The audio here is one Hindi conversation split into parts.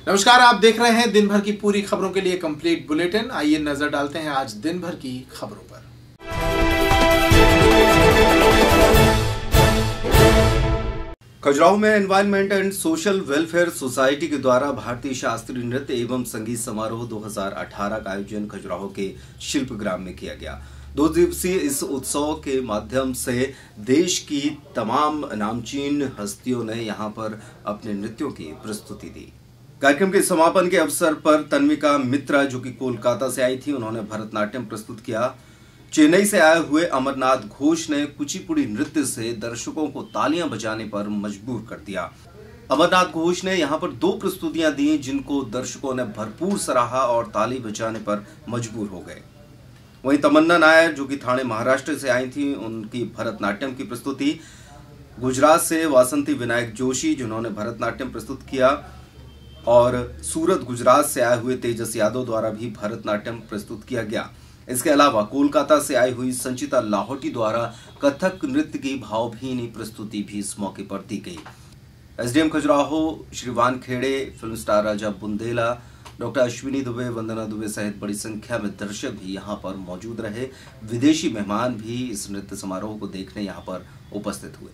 नमस्कार, आप देख रहे हैं दिन भर की पूरी खबरों के लिए कंप्लीट बुलेटिन। आइए नजर डालते हैं आज दिन भर की खबरों पर। खजुराहो में environment and social welfare society के द्वारा भारतीय शास्त्रीय नृत्य एवं संगीत समारोह 2018 का आयोजन खजुराहो के शिल्पग्राम में किया गया। 2 दिवसीय इस उत्सव के माध्यम से देश की तमाम नामचीन हस्तियों ने यहां पर अपने नृत्यों की प्रस्तुति दी। कार्यक्रम के समापन के अवसर पर तन्विका मित्रा, जो कि कोलकाता से आई थी, उन्होंने भरतनाट्यम प्रस्तुत किया। चेन्नई से आए हुए अमरनाथ घोष ने कुचिपुड़ी नृत्य से दर्शकों को तालियां बजाने पर मजबूर कर दिया। अमरनाथ घोष ने यहां पर 2 प्रस्तुतियां दी, जिनको दर्शकों ने भरपूर सराहा और ताली बजाने पर मजबूर हो गए। वहीं तमन्ना नायर, जो कि ठाणे महाराष्ट्र से आई थी, उनकी भरतनाट्यम की प्रस्तुति। गुजरात से वासंती विनायक जोशी, जिन्होंने भरतनाट्यम प्रस्तुत किया, और सूरत गुजरात से आए हुए तेजस यादव द्वारा भी भरतनाट्यम प्रस्तुत किया गया। इसके अलावा कोलकाता से आई हुई संचिता लाहौटी द्वारा कथक नृत्य की भावभीनी प्रस्तुति भी इस मौके पर दी गई। SDM Khajuraho Shri Wankhede, film star Raja Bundela, doctor Ashwini Dubey, Vandana Dubey सहित बड़ी संख्या में दर्शक भी यहाँ पर मौजूद रहे। विदेशी मेहमान भी इस नृत्य समारोह को देखने यहाँ पर उपस्थित हुए।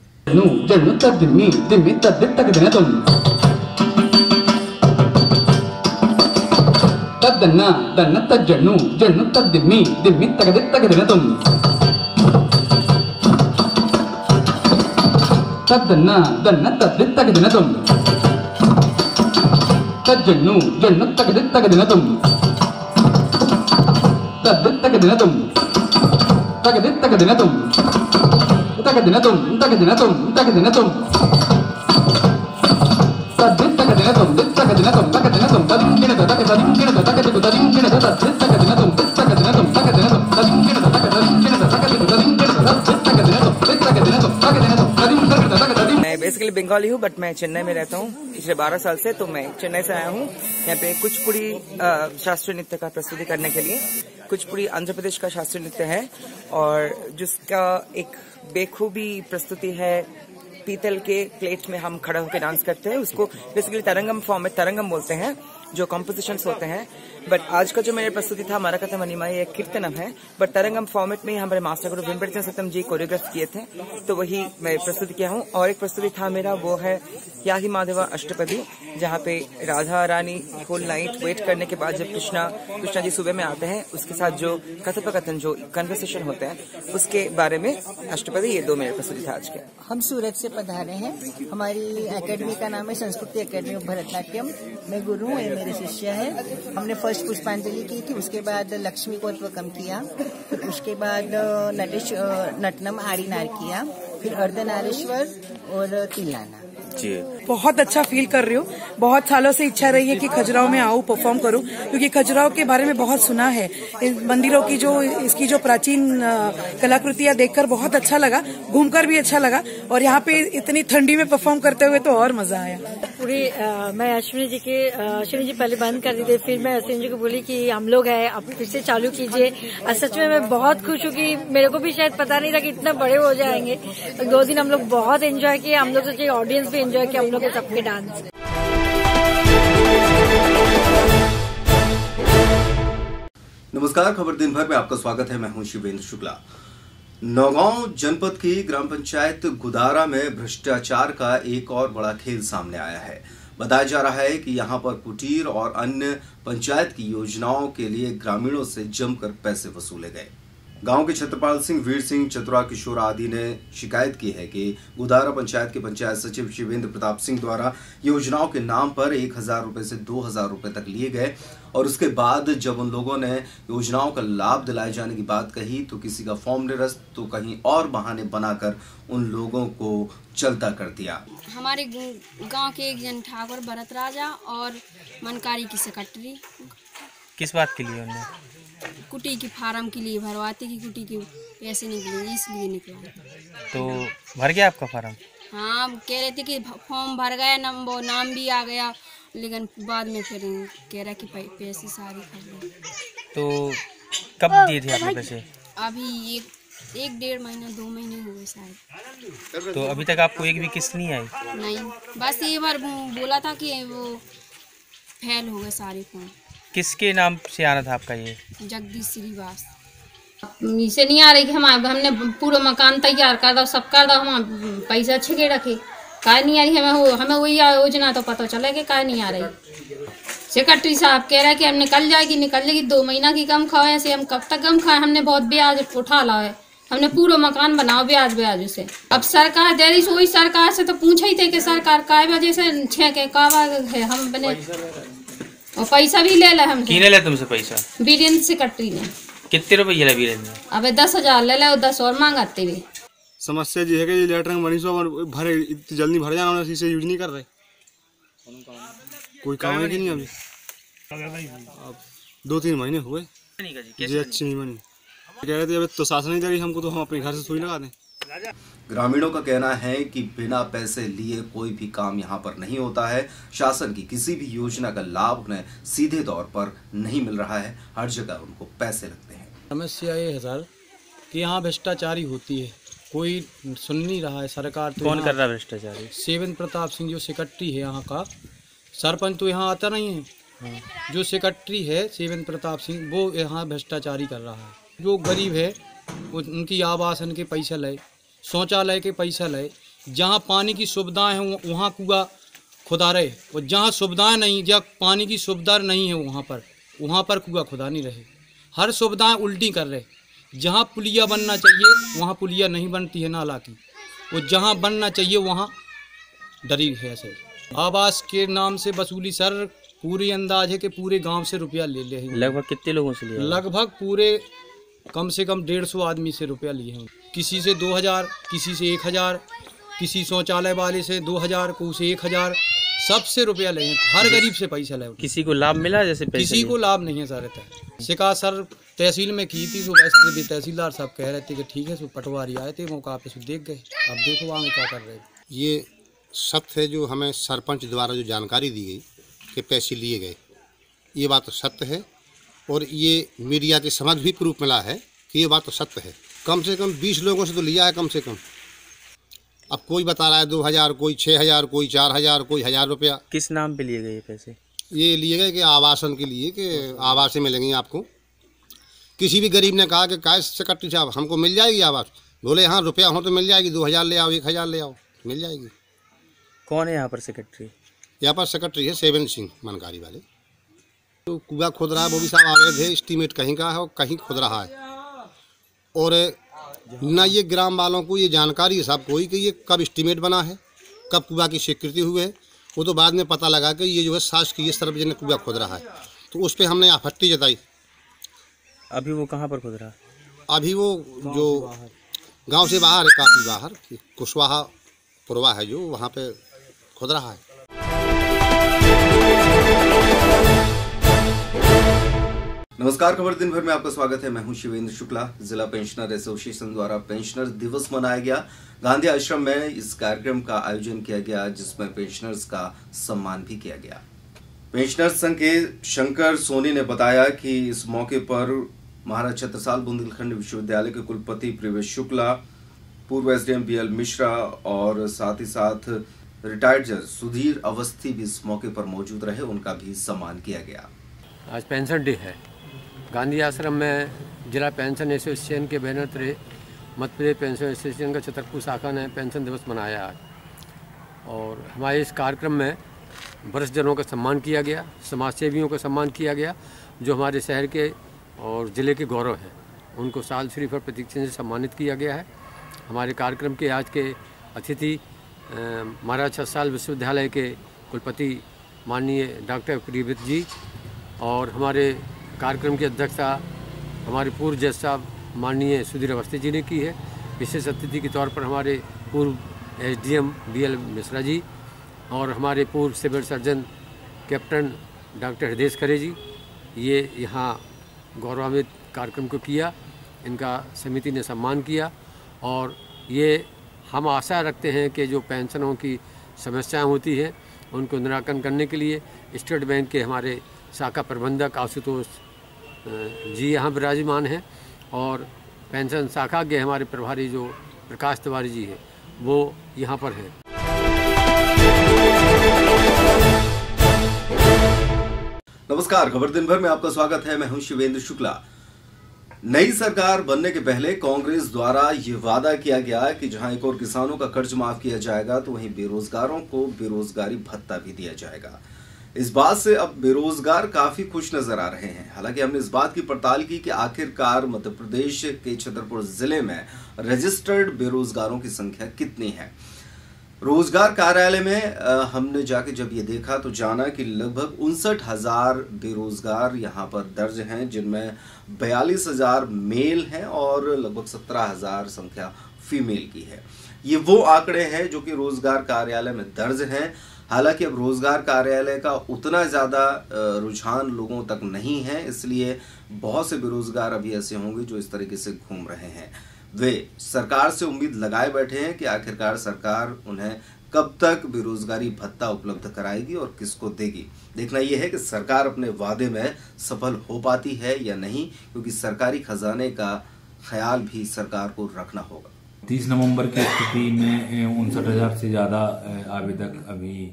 तद्दन्ना दन्न तज्जन्नु जन्नु तद्दिम्मी दिम्मी तगदित तगदिनतुम तद्दन्ना दन्न तद्दित तगदिनतुम तज्जन्नु जन्नु तगदित तगदिनतुम तद्दित तगदिनतुम तगदित तगदिनतुम तगदिनतुम तगदिनतुम तगदिनतुम तद्दित तगदिनतुम दित तगदिनतुम तगदिनतुम तदिन तगदिन तगदिन तगदिन तगदिन तगदिनतुम दित तगदिनतुम तगदिनतुम तदिन तगदिन तगदिन तगदिन। मैं बेसिकली बंगाली हूँ, बट मैं चेन्नई में रहता हूँ पिछले 12 साल से। तो मैं चेन्नई से आया हूँ यहाँ पे कुचिपुड़ी शास्त्रीय नृत्य का प्रस्तुति करने के लिए। कुचिपुड़ी आंध्र प्रदेश का शास्त्रीय नृत्य है और जिसका एक बेखूबी प्रस्तुति है। पीतल के प्लेट में हम खड़ा होकर डांस करते हैं, उसको बेसिकली तरंगम फॉर्म में तरंगम बोलते हैं, जो कॉम्पोजिशंस होते हैं। बट आज का जो मेरी प्रस्तुति था, हमारा कथा मणिमाई एक कीर्तनम है, बट तरंगम फॉर्मेट में हमारे मास्टर गुरु वेंकटेश्वर सत्यम जी कोरियोग्राफ किए थे, तो वही मैं प्रस्तुति किया हूँ। और एक प्रस्तुति था मेरा, वो है याही माधवा अष्टपदी, जहाँ पे Radha Rani full night wait करने के बाद जब कृष्णा जी सुबह में आते हैं, उसके साथ जो कथोपकथन, जो कन्वर्सेशन होते हैं, उसके बारे में अष्टपदी। ये 2 मेरे प्रस्तुति था आज के। हम सूरत से पधारे हैं। हमारी एकेडमी का नाम है संस्कृति एकेडमी ऑफ भरतनाट्यम। मैं गुरु हूँ, ये मेरे शिष्य है। हमने फर्स्ट पुष्पांजलि की थी, उसके बाद लक्ष्मी को कम किया, फिर उसके बाद नटनम आड़ीनार किया, फिर अर्धनारेश्वर और तिल्लाना। जी, बहुत अच्छा फील कर रही हूँ। बहुत सालों से इच्छा रही है कि खजुराहो में आऊँ, परफॉर्म करूँ, क्योंकि खजुराहो के बारे में बहुत सुना है। इन मंदिरों की इसकी जो प्राचीन कलाकृतियाँ देखकर बहुत अच्छा लगा, घूमकर भी अच्छा लगा, और यहाँ पे इतनी ठंडी में परफॉर्म करते हुए तो और मजा आया। पूरी मैं अश्विनी जी पहले बंद कर दी थी, फिर मैं अश्विनी जी को बोली कि हम लोग हैं, अब फिर से चालू कीजिए। सच में मैं बहुत खुश हूँ कि मेरे को भी शायद पता नहीं था कि इतना बड़े हो जाएंगे। 2 दिन हम लोग बहुत एंजॉय किए, हम लोग सोचे ऑडियंस भी एंजॉय किया हम लोग के सबके डांस। नमस्कार, खबर दिन भर में आपका स्वागत है। मैं हूं शिवेंद्र शुक्ला। नौगांव जनपद की ग्राम पंचायत गुदारा में भ्रष्टाचार का एक और बड़ा खेल सामने आया है। बताया जा रहा है कि यहां पर कुटीर और अन्य पंचायत की योजनाओं के लिए ग्रामीणों से जमकर पैसे वसूले गए। गांव के छत्रपाल सिंह, वीर सिंह, चतुरा किशोर आदि ने शिकायत की है कि गुदारा पंचायत के पंचायत सचिव शिवेंद्र प्रताप सिंह द्वारा योजनाओं के नाम पर 1000 रुपए से 2000 रुपए तक लिए गए, और उसके बाद जब उन लोगों ने योजनाओं का लाभ दिलाए जाने की बात कही तो किसी का फॉर्म निरस्त तो कहीं और बहाने बनाकर उन लोगों को चलता कर दिया। हमारे गांव के एक जन ठाकुर भरत राजा और मनकारी की सेक्रेटरी। किस बात के लिए? उन्होंने कुटी की फार्म के लिए भरवाती की कुटी के पैसे निकले, इसलिए निकला। तो भर गया आपका फार्म? हाँ, कह रहे थे कि फॉर्म भर गया, नाम भी आ गया, लेकिन बाद में फिर कह रहा कि पैसे सारे खा गए। तो कब दिए थे आपने पैसे? अभी एक 1.5 महीना 2 महीने हो गए शायद। तो अभी तक आपको एक भी किस्त नहीं आई? नहीं, बस ये बार बोला था कि वो फेल हो गए सारे फॉर्म। किसके नाम से आना था आपका ये? जगदीश श्रीवास। इसे नहीं आ रही कि हमने पूरा मकान तैयार कर दो, सब कर दो, हम पैसा छिके रखे, काय नहीं आ रही हमें वही योजना तो पता चला कि काय नहीं आ रही। सेक्रेटरी साहब कह रहा है कि हम निकल जाएगी 2 महीना की गम खाओ, ऐसे हम कब तक गम खाए, हमने बहुत ब्याज उठा ला है, हमने पूरा मकान बनाओ ब्याज से। अब सरकार दे रही, वही सरकार से तो पूछा ही थे कि सरकार काय वजह से छे के कावा है हम बने, और पैसा भी ले ला हम। किने ले तुमसे पैसा? वीरेंद्र सेक्रेटरी ने। कितने रुपये ले वीरेंद्र? अबे 10,000 ले ला, 10 और मांगते भी। समस्या जी है कि लेटर बनी सो भरे इतनी जल्दी भर जाना, इसे यूज नहीं कर रहे, कोई काम है कि नहीं। अभी अब 2-3 महीने हुए जी, अच्छी नहीं बनी। कह रहे थे अब तो शासन नहीं दे रही हमको, तो हम अपने घर से सुई लगा दें। ग्रामीणों का कहना है कि बिना पैसे लिए कोई भी काम यहाँ पर नहीं होता है। शासन की किसी भी योजना का लाभ उन्हें सीधे तौर पर नहीं मिल रहा है, हर जगह उनको पैसे लगते हैं। समस्या ये है सर कि यहाँ भ्रष्टाचारी होती है, कोई सुन नहीं रहा है सरकार। तो कौन कर रहा है भ्रष्टाचारी? सेवेंद्र प्रताप सिंह जो सेक्रेटरी है यहाँ का, सरपंच तो यहाँ आता नहीं है। जो सेक्रेटरी है सेवेंद्र प्रताप सिंह, वो यहाँ भ्रष्टाचारी कर रहा है। जो गरीब है उनकी आवासन के पैसा ले, शौचालय के पैसा ले, जहाँ पानी की सुविधाएं हैं वहाँ कुआं खुदा रहे, और जहाँ सुविधाएं नहीं, जहाँ पानी की सुविधा नहीं है वहाँ पर कुआं खुदा नहीं रहे। हर सुविधाएं उल्टी कर रहे, जहाँ पुलिया बनना चाहिए वहाँ पुलिया नहीं बनती है नाला की, और जहाँ बनना चाहिए वहाँ डरी है सर। आवास के नाम से वसूली सर पूरी अंदाज है कि पूरे गांव से रुपया ले ले। लगभग कितने लोगों से लिया? लगभग पूरे कम से कम 150 आदमी से रुपया लिए हैं। किसी से 2000, किसी से 1000, किसी शौचालय वाले से 2000, को से 1000, सबसे रुपया ले हैं। हर गरीब से पैसा ले। किसी को लाभ मिला? जैसे किसी को लाभ नहीं है सर। शिकायत सर तहसील में की थी, तो वैसे भी तहसीलदार साहब कह रहे थे कि ठीक है, सो पटवारी आए थे मौका पे से देख गए। अब देखो वहाँ क्या कर रहे हैं। ये सत्य है जो हमें सरपंच द्वारा जो जानकारी दी गई कि पैसे लिए गए, ये बात तो सत्य है, और ये मीडिया के समझ भी प्रूफ मिला है कि ये बात तो सत्य है। कम से कम 20 लोगों से तो लिया है कम से कम। अब कोई बता रहा है 2000, कोई 6000, कोई 4000, कोई 1000 रुपया। किस नाम पे लिए गए पैसे? ये लिए गए कि आवासन के लिए, कि आवास मिलेंगी आपको। किसी भी गरीब ने कहा कि काय सेक्रेटरी साहब हमको मिल जाएगी आवास, बोले हाँ रुपया हो तो मिल जाएगी, 2000 ले आओ, 1000 ले आओ, मिल जाएगी। कौन है यहाँ पर सेक्रेटरी? यहाँ पर सेक्रेटरी है सेवेंद्र सिंह मनकारी वाले। तो कुआं खोद रहा है, वो भी साहब आ रहे थे, एस्टीमेट कहीं का है और कहीं खोद रहा है, और न ये ग्राम वालों को ये जानकारी है साहब कोई कि ये कब एस्टीमेट बना है, कब कुआं की स्वीकृति हुई है। वो तो बाद में पता लगा कि ये जो है शासकीय सार्वजनिक कुआं खोद रहा है, तो उस पर हमने आपत्ति जताई। अभी वो कहाँ पर खोद रहा है? अभी वो जो गांव से बाहर है, काफ़ी बाहर, कुशवाहा पुरवा है जो, वहाँ पे खोद रहा है। नमस्कार, खबर दिन भर में आपका स्वागत है। मैं हूं शिवेंद्र शुक्ला। जिला पेंशनर एसोसिएशन द्वारा पेंशनर्स दिवस मनाया गया। गांधी आश्रम में इस कार्यक्रम का आयोजन किया गया, जिसमें पेंशनर्स का सम्मान भी किया गया। पेंशनर्स संघ के शंकर सोनी ने बताया कि इस मौके पर महाराज छत्रसाल बुंदेलखंड विश्वविद्यालय के कुलपति प्रिवेश शुक्ला, पूर्व एसडीएम बीएल मिश्रा और साथ ही साथ रिटायर्ड जज सुधीर अवस्थी भी इस मौके पर मौजूद रहे, उनका भी सम्मान किया गया। आज पेंशन डे है। गांधी आश्रम में जिला पेंशन एसोसिएशन के बैनर तले मध्य प्रदेश पेंशन एसोसिएशन का छतरपुर शाखा ने पेंशन दिवस मनाया आज, और हमारे इस कार्यक्रम में वरिष्ठ जनों का सम्मान किया गया, समाज सेवियों का सम्मान किया गया, जो हमारे शहर के और ज़िले के गौरव हैं, उनको साल श्रीफल प्रतीक चिन्ह से सम्मानित किया गया है। हमारे कार्यक्रम के आज के अतिथि महाराज छत्रसाल विश्वविद्यालय के कुलपति माननीय डॉक्टर प्रिवेश जी, और हमारे कार्यक्रम की अध्यक्षता हमारे पूर्व जज साहब माननीय सुधीर अवस्थी जी ने की है। विशेष अतिथि के तौर पर हमारे पूर्व एसडीएम बीएल मिश्रा जी और हमारे पूर्व सिविल सर्जन कैप्टन डॉक्टर हृदय खरे जी, ये यहाँ गौरवान्वित कार्यक्रम को किया, इनका समिति ने सम्मान किया, और ये हम आशा रखते हैं कि जो पेंशनों की समस्याएं होती हैं उनको निराकरण करने के लिए स्टेट बैंक के हमारे शाखा प्रबंधक आशुतोष जी यहाँ विराजमान हैं, और पेंशन शाखा के हमारे प्रभारी जो प्रकाश तिवारी जी हैं वो यहाँ पर हैं। नमस्कार, खबर दिन भर में आपका स्वागत है। मैं हूं शिवेंद्र शुक्ला। नई सरकार बनने के पहले कांग्रेस द्वारा ये वादा किया गया कि जहां एक और किसानों का कर्ज माफ किया जाएगा तो वहीं बेरोजगारों को बेरोजगारी भत्ता भी दिया जाएगा। इस बात से अब बेरोजगार काफी खुश नजर आ रहे हैं। हालांकि हमने इस बात की पड़ताल की कि आखिरकार मध्य प्रदेश के छतरपुर जिले में रजिस्टर्ड बेरोजगारों की संख्या कितनी है। रोजगार कार्यालय में हमने जाके जब ये देखा तो जाना कि लगभग 59,000 बेरोजगार यहाँ पर दर्ज हैं, जिनमें 42,000 मेल हैं और लगभग 17,000 संख्या फीमेल की है। ये वो आंकड़े हैं जो कि रोजगार कार्यालय में दर्ज हैं। हालांकि अब रोजगार कार्यालय का उतना ज़्यादा रुझान लोगों तक नहीं है, इसलिए बहुत से बेरोजगार अभी ऐसे होंगे जो इस तरीके से घूम रहे हैं। वे सरकार से उम्मीद लगाए बैठे हैं कि आखिरकार सरकार उन्हें कब तक बेरोजगारी भत्ता उपलब्ध कराएगी और किसको देगी। देखना यह है कि सरकार अपने वादे में सफल हो पाती है या नहीं, क्योंकि सरकारी खजाने का ख्याल भी सरकार को रखना होगा। 30 नवंबर की स्थिति में 59,000 से ज़्यादा आवेदक अभी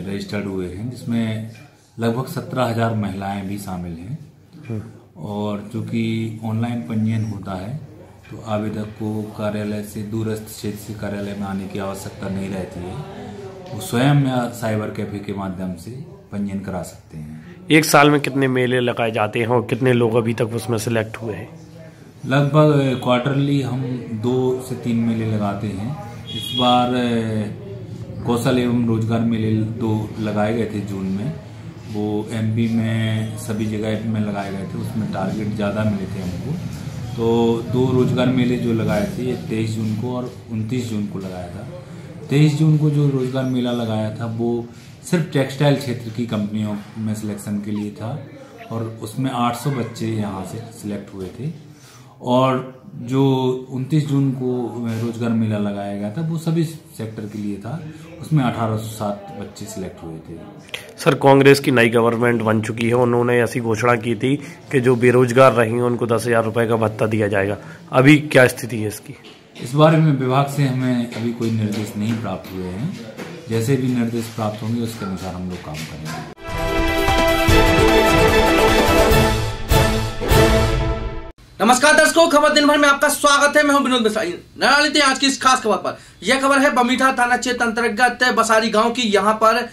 रजिस्टर्ड हुए हैं, जिसमें लगभग 17,000 महिलाएं भी शामिल हैं। और चूँकि ऑनलाइन पंजीयन होता है तो आवेदक को कार्यालय से दूरस्थ क्षेत्र से कार्यालय में आने की आवश्यकता नहीं रहती है। वो स्वयं या साइबर कैफे के माध्यम से पंजीयन करा सकते हैं। एक साल में कितने मेले लगाए जाते हैं और कितने लोग अभी तक उसमें सिलेक्ट हुए हैं? लगभग क्वार्टरली हम 2 से 3 मेले लगाते हैं। इस बार कौशल एवं रोजगार मेले 2 लगाए गए थे जून में। वो एमपी में सभी जगह में लगाए गए थे, उसमें टारगेट ज़्यादा मिले थे हमको। तो 2 रोजगार मेले जो लगाए थे, ये 23 जून को और 29 जून को लगाया था। 23 जून को जो रोजगार मेला लगाया था वो सिर्फ टेक्सटाइल क्षेत्र की कंपनियों में सिलेक्शन के लिए था और उसमें 800 बच्चे यहाँ से सिलेक्ट हुए थे। और जो 29 जून को रोजगार मेला लगाया गया था वो सभी सेक्टर के लिए था, उसमें 1807 बच्चे सिलेक्ट हुए थे। सर, कांग्रेस की नई गवर्नमेंट बन चुकी है, उन्होंने ऐसी घोषणा की थी कि जो बेरोजगार रहेंगे उनको 10,000 रुपये का भत्ता दिया जाएगा। अभी क्या स्थिति है इसकी? इस बारे में विभाग से हमें अभी कोई निर्देश नहीं प्राप्त हुए हैं। जैसे भी निर्देश प्राप्त होंगे उसके अनुसार हम लोग काम करेंगे। नमस्कार दर्शकों, खबर दिन भर में आपका स्वागत है। मैं हूं विनोद मिश्रा। नजर लेते हैं आज की इस खास खबर पर। यह खबर है बमीठा थाना क्षेत्र अंतर्गत बसारी गांव की। यहां पर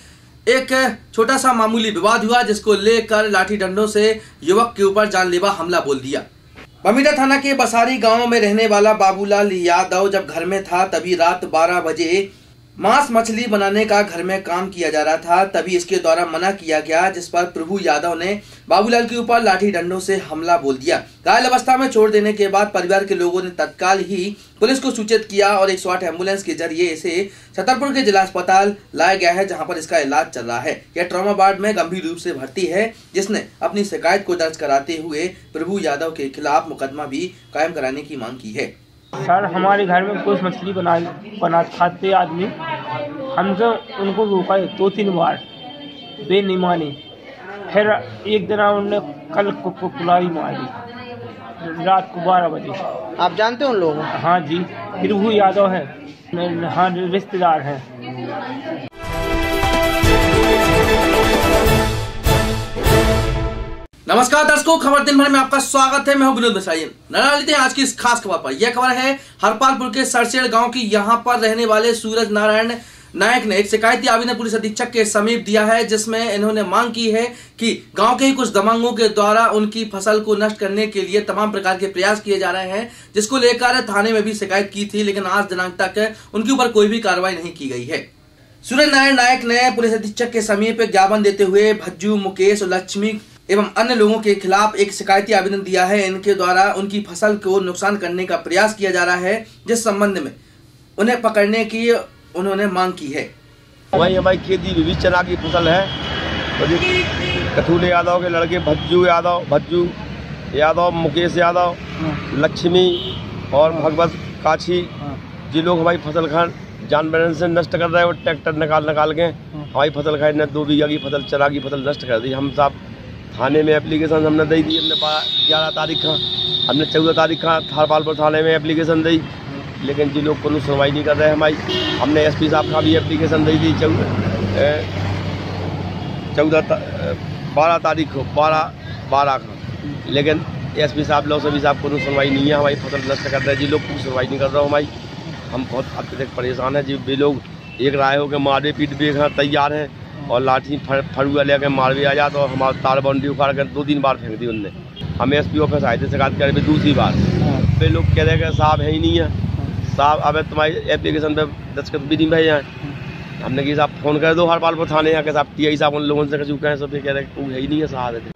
एक छोटा सा मामूली विवाद हुआ, जिसको लेकर लाठी डंडों से युवक के ऊपर जानलेवा हमला बोल दिया। बमीठा थाना के बसारी गांव में रहने वाला बाबूलाल यादव जब घर में था तभी रात 12 बजे मांस मछली बनाने का घर में काम किया जा रहा था। तभी इसके द्वारा मना किया गया, जिस पर प्रभु यादव ने बाबूलाल के ऊपर लाठी डंडों से हमला बोल दिया। घायल अवस्था में छोड़ देने के बाद परिवार के लोगों ने तत्काल ही पुलिस को सूचित किया और 108 एम्बुलेंस के जरिए इसे छतरपुर के जिला अस्पताल लाया गया है, जहां पर इसका इलाज चल रहा है। यह ट्रॉमा वार्ड में गंभीर रूप से भर्ती है, जिसने अपनी शिकायत को दर्ज कराते हुए प्रभु यादव के खिलाफ मुकदमा भी कायम कराने की मांग की है। सर, हमारे घर में कुछ मछली बना खाते आदमी, हमसे उनको रोका 2-3 बार, वे नहीं मानी। फिर एक दिन उन्होंने कल कुलाई मारी रात को 12 बजे। आप जानते हो उन लोगों? हाँ जी, प्रभु यादव है, हाँ रिश्तेदार हैं। नमस्कार दर्शकों, खबर दिन भर में आपका स्वागत है। मैं हूं विनोद मिश्रा। नजर लेते हैं आज की इस खास खबर पर। यह खबर है हरपालपुर के सरसेड़ गांव की। यहां पर रहने वाले सूरज नारायण नायक ने एक शिकायती आवेदन पुलिस अधीक्षक के समीप दिया है, जिसमें इन्होंने मांग की है कि गांव के ही कुछ दबंगों के द्वारा उनकी फसल को नष्ट करने के लिए तमाम प्रकार के प्रयास किए जा रहे हैं, जिसको लेकर थाने में भी शिकायत की थी, लेकिन आज दिनांक तक उनके ऊपर कोई भी कार्रवाई नहीं की गई है। सूरज नारायण नायक ने पुलिस अधीक्षक के समीप ज्ञापन देते हुए भज्जू, मुकेश और लक्ष्मी एवं अन्य लोगों के खिलाफ एक शिकायती आवेदन दिया है। इनके द्वारा उनकी फसल को नुकसान करने का प्रयास किया जा रहा है, जिस संबंध में उन्हें पकड़ने की उन्होंने मांग की है। वही हमारी खेती भी चना की फसल है। तो कथूले यादव के लड़के भज्जू यादव, मुकेश यादव, लक्ष्मी और भगवत काछी, जी लोग हमारी फसल खान जानवर से नष्ट कर रहे हैं। वो ट्रैक्टर निकाल के हमारी फसल खाई ने 2 बीघा की फसल, चना की फसल नष्ट कर दी। हम साहब थाने में एप्लीकेशन हमने दी थी। हमने 11 तारीख का, हमने 14 तारीख का हरपालपुर थाने में एप्लीकेशन दी, लेकिन जी लोग कोई सुनवाई नहीं कर रहे हैं हमारी। हमने एसपी साहब का भी एप्लीकेशन दी थी 12 तारीख को 12 को, लेकिन एसपी साहब लोग सभी साहब को सुनवाई नहीं है। हमारी फसल नष्ट कर रहे हैं जी लोग, कोई सुनवाई नहीं कर रहा हूँ हमारी। हम बहुत अत्यधिक परेशान हैं जी। वे लोग एक राय हो के मारवे पीट भी तैयार हैं और लाठी फड़ुआ लेकर मारवे आ जाते और हमारा तार बाउंड्री उखाड़ कर 2-3 बार फेंक दी उनने। हम एसपी ऑफिस आए थे शिकायत कर भी दूसरी बार। वे लोग कह रहे हैं साहब है ही नहीं है। साहब अब तुम्हारी एप्लीकेशन पे दस्तखत भी नहीं भाई हैं। हमने कि साहब फ़ोन कर दो हर पाल पर थाने यहाँ के साहब टी साहब उन लोगों से चुके हैं, सब कह रहे हैं है ही नहीं है साहब।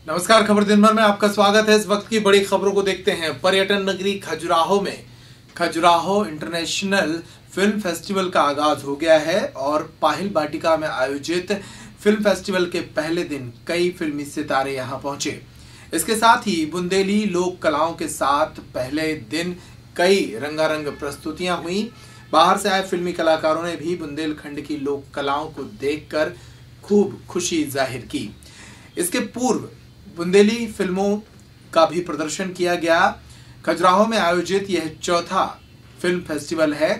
नमस्कार, खबर दिन भर में आपका स्वागत है। इस वक्त की बड़ी खबरों को देखते हैं। पर्यटन नगरी खजुराहो में खजुराहो इंटरनेशनल फिल्म फेस्टिवल का आगाज हो गया है और पाहिल बाटिका में आयोजित फिल्म फेस्टिवल के पहले दिन कई फिल्मी सितारे यहां पहुंचे। इसके साथ ही बुंदेली लोक कलाओं के साथ पहले दिन कई रंगारंग प्रस्तुतियां हुई। बाहर से आए फिल्मी कलाकारों ने भी बुंदेलखंड की लोक कलाओं को देखकर खूब खुशी जाहिर की। इसके पूर्व बुंदेली फिल्मों का भी प्रदर्शन किया गया। खजुराहो में आयोजित यह चौथा फिल्म फेस्टिवल है।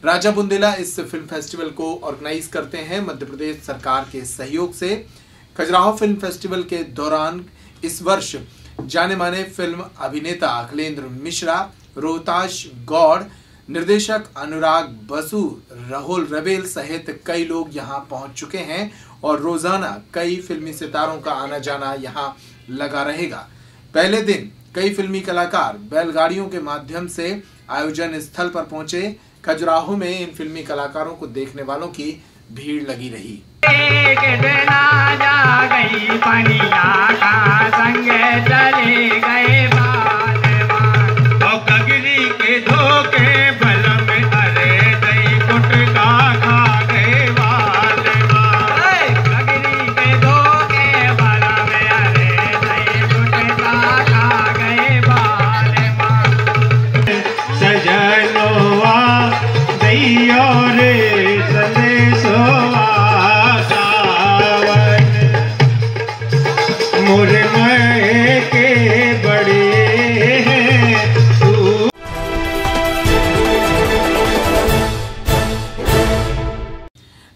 राजा बुंदेला इस फिल्म फेस्टिवल को ऑर्गेनाइज करते हैं मध्य प्रदेश सरकार के सहयोग से। खजुराहो फिल्म फेस्टिवल के दौरान इस वर्ष जाने माने फिल्म अभिनेता अखिलेंद्र मिश्रा, रोहताश गौड़, निर्देशक अनुराग बसु, राहुल रवेल सहित कई लोग यहां पहुंच चुके हैं और रोजाना कई फिल्मी सितारों का आना जाना यहां लगा रहेगा। पहले दिन कई फिल्मी कलाकार बैलगाड़ियों के माध्यम से आयोजन स्थल पर पहुंचे। खजुराहो में इन फिल्मी कलाकारों को देखने वालों की भीड़ लगी रही।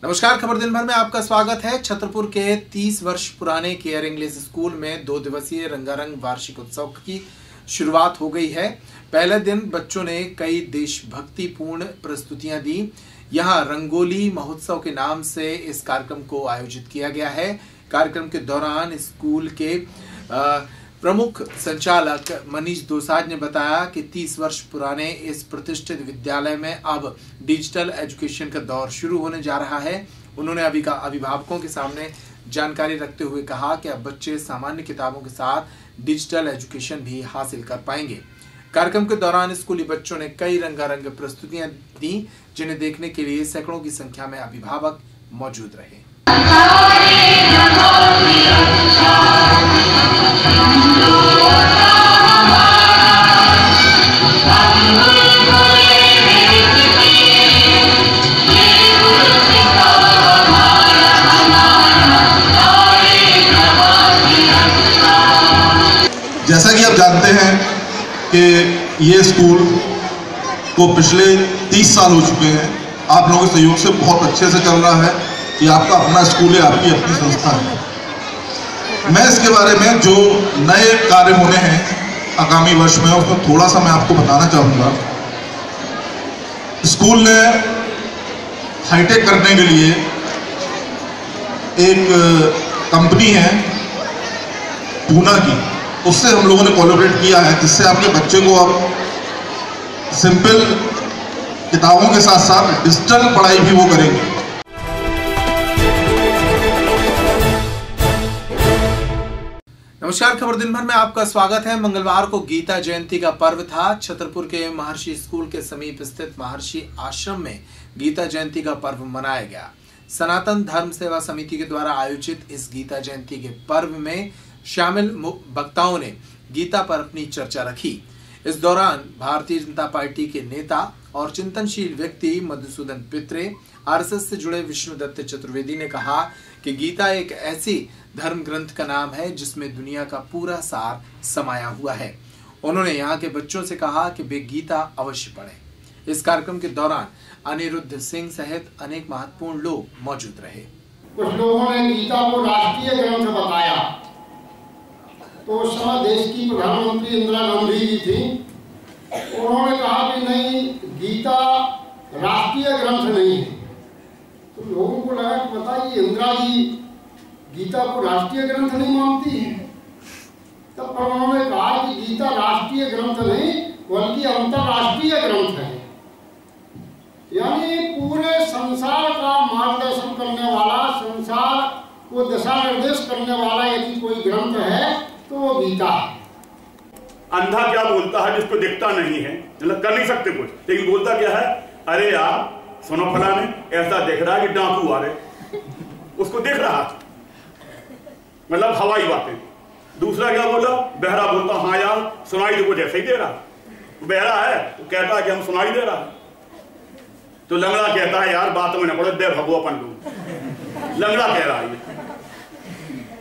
नमस्कार, खबर दिन भर में आपका स्वागत है। छतरपुर के 30 वर्ष पुराने केयर इंग्लिश स्कूल में 2 दिवसीय रंगारंग वार्षिक उत्सव की शुरुआत हो गई है। पहले दिन बच्चों ने कई देशभक्तिपूर्ण प्रस्तुतियां दी। यहां रंगोली महोत्सव के नाम से इस कार्यक्रम को आयोजित किया गया है। कार्यक्रम के दौरान स्कूल के प्रमुख संचालक मनीष दोसांझ ने बताया कि 30 वर्ष पुराने इस प्रतिष्ठित विद्यालय में अब डिजिटल एजुकेशन का दौर शुरू होने जा रहा है। उन्होंने अभिभावकों के सामने जानकारी रखते हुए कहा कि अब बच्चे सामान्य किताबों के साथ डिजिटल एजुकेशन भी हासिल कर पाएंगे। कार्यक्रम के दौरान स्कूली बच्चों ने कई रंगारंग प्रस्तुतियां दी, जिन्हें देखने के लिए सैकड़ों की संख्या में अभिभावक मौजूद रहे। जैसा कि आप जानते हैं कि ये स्कूल को पिछले 30 साल हो चुके हैं। आप लोगों के सहयोग से बहुत अच्छे से चल रहा है। ये आपका अपना स्कूल है, आपकी अपनी संस्था है। मैं इसके बारे में जो नए कार्य होने हैं आगामी वर्ष में, उसमें थोड़ा सा मैं आपको बताना चाहूँगा। स्कूल ने हाईटेक करने के लिए एक कंपनी है पूना की, उससे हम लोगों ने कोलैबोरेट किया है, जिससे आपके बच्चे को अब सिंपल किताबों के साथ साथ डिजिटल पढ़ाई भी वो करेंगे। नमस्कार, खबर दिन भर में आपका स्वागत है। मंगलवार को गीता जयंती का पर्व था। छतरपुर के महर्षि स्कूल के समीप स्थित महर्षि आश्रम में गीता जयंती का पर्व मनाया गया। सनातन धर्म सेवा समिति के द्वारा आयोजित इस गीता जयंती के पर्व में शामिल वक्ताओं ने गीता पर अपनी चर्चा रखी। इस दौरान भारतीय जनता पार्टी के नेता और चिंतनशील व्यक्ति मधुसूदन पित्रे, आरएसएस से जुड़े विष्णुदत्त चतुर्वेदी ने कहा कि गीता एक ऐसी धर्म ग्रंथ का नाम है जिसमें दुनिया का पूरा सार समाया हुआ है। उन्होंने यहाँ के बच्चों से कहा कि वे गीता अवश्य पढ़ें। इस कार्यक्रम के दौरान अनिरुद्ध सिंह सहित अनेक महत्वपूर्ण लोग मौजूद रहे। कुछ लोगों ने गीता को राष्ट्रीय ग्रंथ बताया, तो उस समय देश की प्रधानमंत्री इंदिरा गांधी जी थी। उन्होंने कहा कि नहीं, गीता राष्ट्रीय ग्रंथ नहीं है। तो लोगों को लगा कि बताइए, इंदिरा जी गीता को राष्ट्रीय ग्रंथ नहीं मानती है। तब उन्होंने कहा कि गीता राष्ट्रीय ग्रंथ नहीं बल्कि अंतरराष्ट्रीय ग्रंथ है, यानी पूरे संसार का मार्गदर्शन करने वाला, संसार को दिशा निर्देश करने वाला यदि कोई ग्रंथ है तो वो गीता है। अंधा क्या बोलता है जिसको दिखता नहीं है, मतलब कर नहीं सकते कुछ, लेकिन बोलता क्या है, अरे यार सुनो फलाने, ऐसा दिख रहा है कि डाकू आ रहे, उसको दिख रहा है, मतलब हवाई बातें। दूसरा क्या बोला, बहरा बोलता, हाँ यार सुनाई तो कुछ ऐसे ही दे रहा, बहरा है तो कहता है कि हम सुनाई दे रहा है। तो लंगड़ा कहता है यार बात में न पड़ो, दे भगो अपन लोग, लंगड़ा कह रहा है।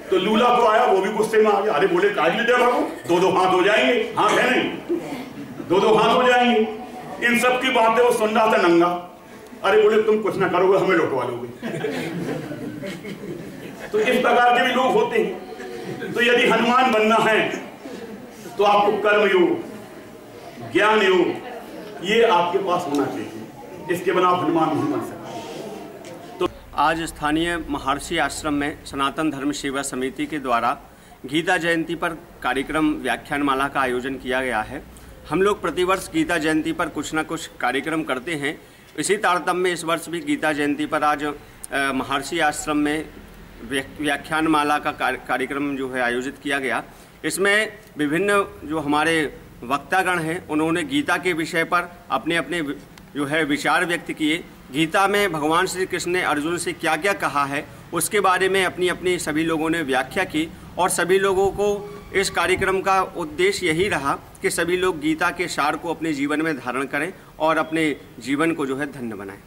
तो लूला को आया, वो भी गुस्से में आ गया, अरे बोले काज में दे भगो, दो हाथ हो जाएंगे, हाथ है नहीं, दो हाथ हो जाएंगे। इन सब की बातें वो सुन रहा था नंगा। अरे बोले तुम कुछ ना करोगे, हमें लौटवा लोगे। तो इस प्रकार के भी लोग होते हैं। तो यदि हनुमान बनना है तो आपको कर्म योग, ज्ञान योग ये आपके पास होना चाहिए, इसके बिना आप हनुमान नहीं बन सकते। आज स्थानीय महर्षि आश्रम में सनातन धर्म सेवा समिति के द्वारा गीता जयंती पर कार्यक्रम व्याख्यानमाला का आयोजन किया गया है। हम लोग प्रतिवर्ष गीता जयंती पर कुछ न कुछ कार्यक्रम करते हैं। इसी तारतम्य में इस वर्ष भी गीता जयंती पर आज महर्षि आश्रम में व्याख्यानमाला का कार्यक्रम जो है आयोजित किया गया। इसमें विभिन्न जो हमारे वक्तागण हैं उन्होंने गीता के विषय पर अपने अपने जो है विचार व्यक्त किए। गीता में भगवान श्री कृष्ण ने अर्जुन से क्या क्या कहा है उसके बारे में अपनी अपनी सभी लोगों ने व्याख्या की और सभी लोगों को इस कार्यक्रम का उद्देश्य यही रहा कि सभी लोग गीता के सार को अपने जीवन में धारण करें और अपने जीवन को जो है धन्य बनाएं।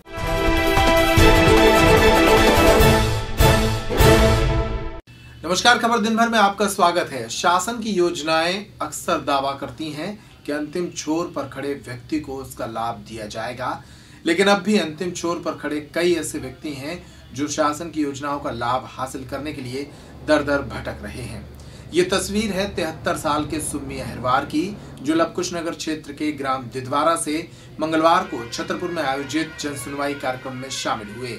नमस्कार, खबर दिन भर में आपका स्वागत है। शासन की योजनाएं अक्सर दावा करती हैं कि अंतिम छोर पर खड़े व्यक्ति को उसका लाभ दिया जाएगा, लेकिन अब भी अंतिम छोर पर खड़े कई ऐसे व्यक्ति हैं जो शासन की योजनाओं का लाभ हासिल करने के लिए दर दर भटक रहे हैं। ये तस्वीर है 73 साल के सुम्मी अहिरवार की, जो लवकुशनगर क्षेत्र के ग्राम दिदवारा से मंगलवार को छतरपुर में आयोजित जन सुनवाई कार्यक्रम में शामिल हुए।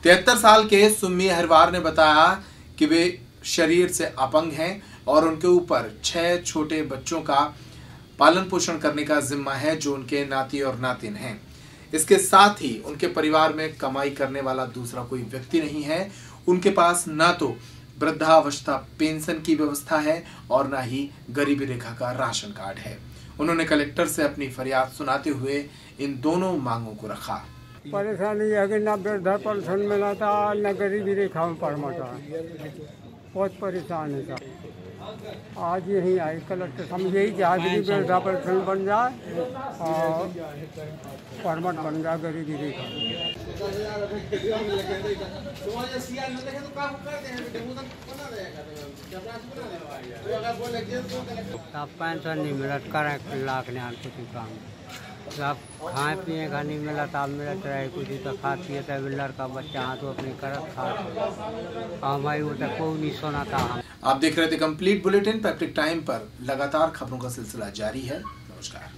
73 साल के सुम्मी अहिरवार ने बताया कि वे शरीर से अपंग हैं और उनके ऊपर 6 छोटे बच्चों का पालन पोषण करने का जिम्मा है जो उनके नाती और नातिन हैं। इसके साथ ही उनके परिवार में कमाई करने वाला दूसरा कोई व्यक्ति नहीं है। उनके पास ना तो वृद्धावस्था पेंशन की व्यवस्था है और ना ही गरीबी रेखा का राशन कार्ड है। उन्होंने कलेक्टर से अपनी फरियाद सुनाते हुए इन दोनों मांगों को रखा। परेशानी है कि न वृद्धा पेंशन मिलता न गरीबी रेखा में परमता, बहुत परेशान है साहब। आज यही आए कलेक्टर, हम यही चाहते कि वृद्धा पेंशन बन जाए और परमट बन जाए गरीबी रेखा। पेंशन नहीं मिलत, करें लाख ने कुछ काम, आप खाए पिए का नहीं मिला तो आप मिलत रहे कुछ तो खा पिए तो लड़का बच्चा हाथ तो अपने करत खा हमारी वो तक कोई नहीं सुना था। आप देख रहे थे कंप्लीट बुलेटिन। पैप्टिक टाइम पर लगातार खबरों का सिलसिला जारी है। नमस्कार।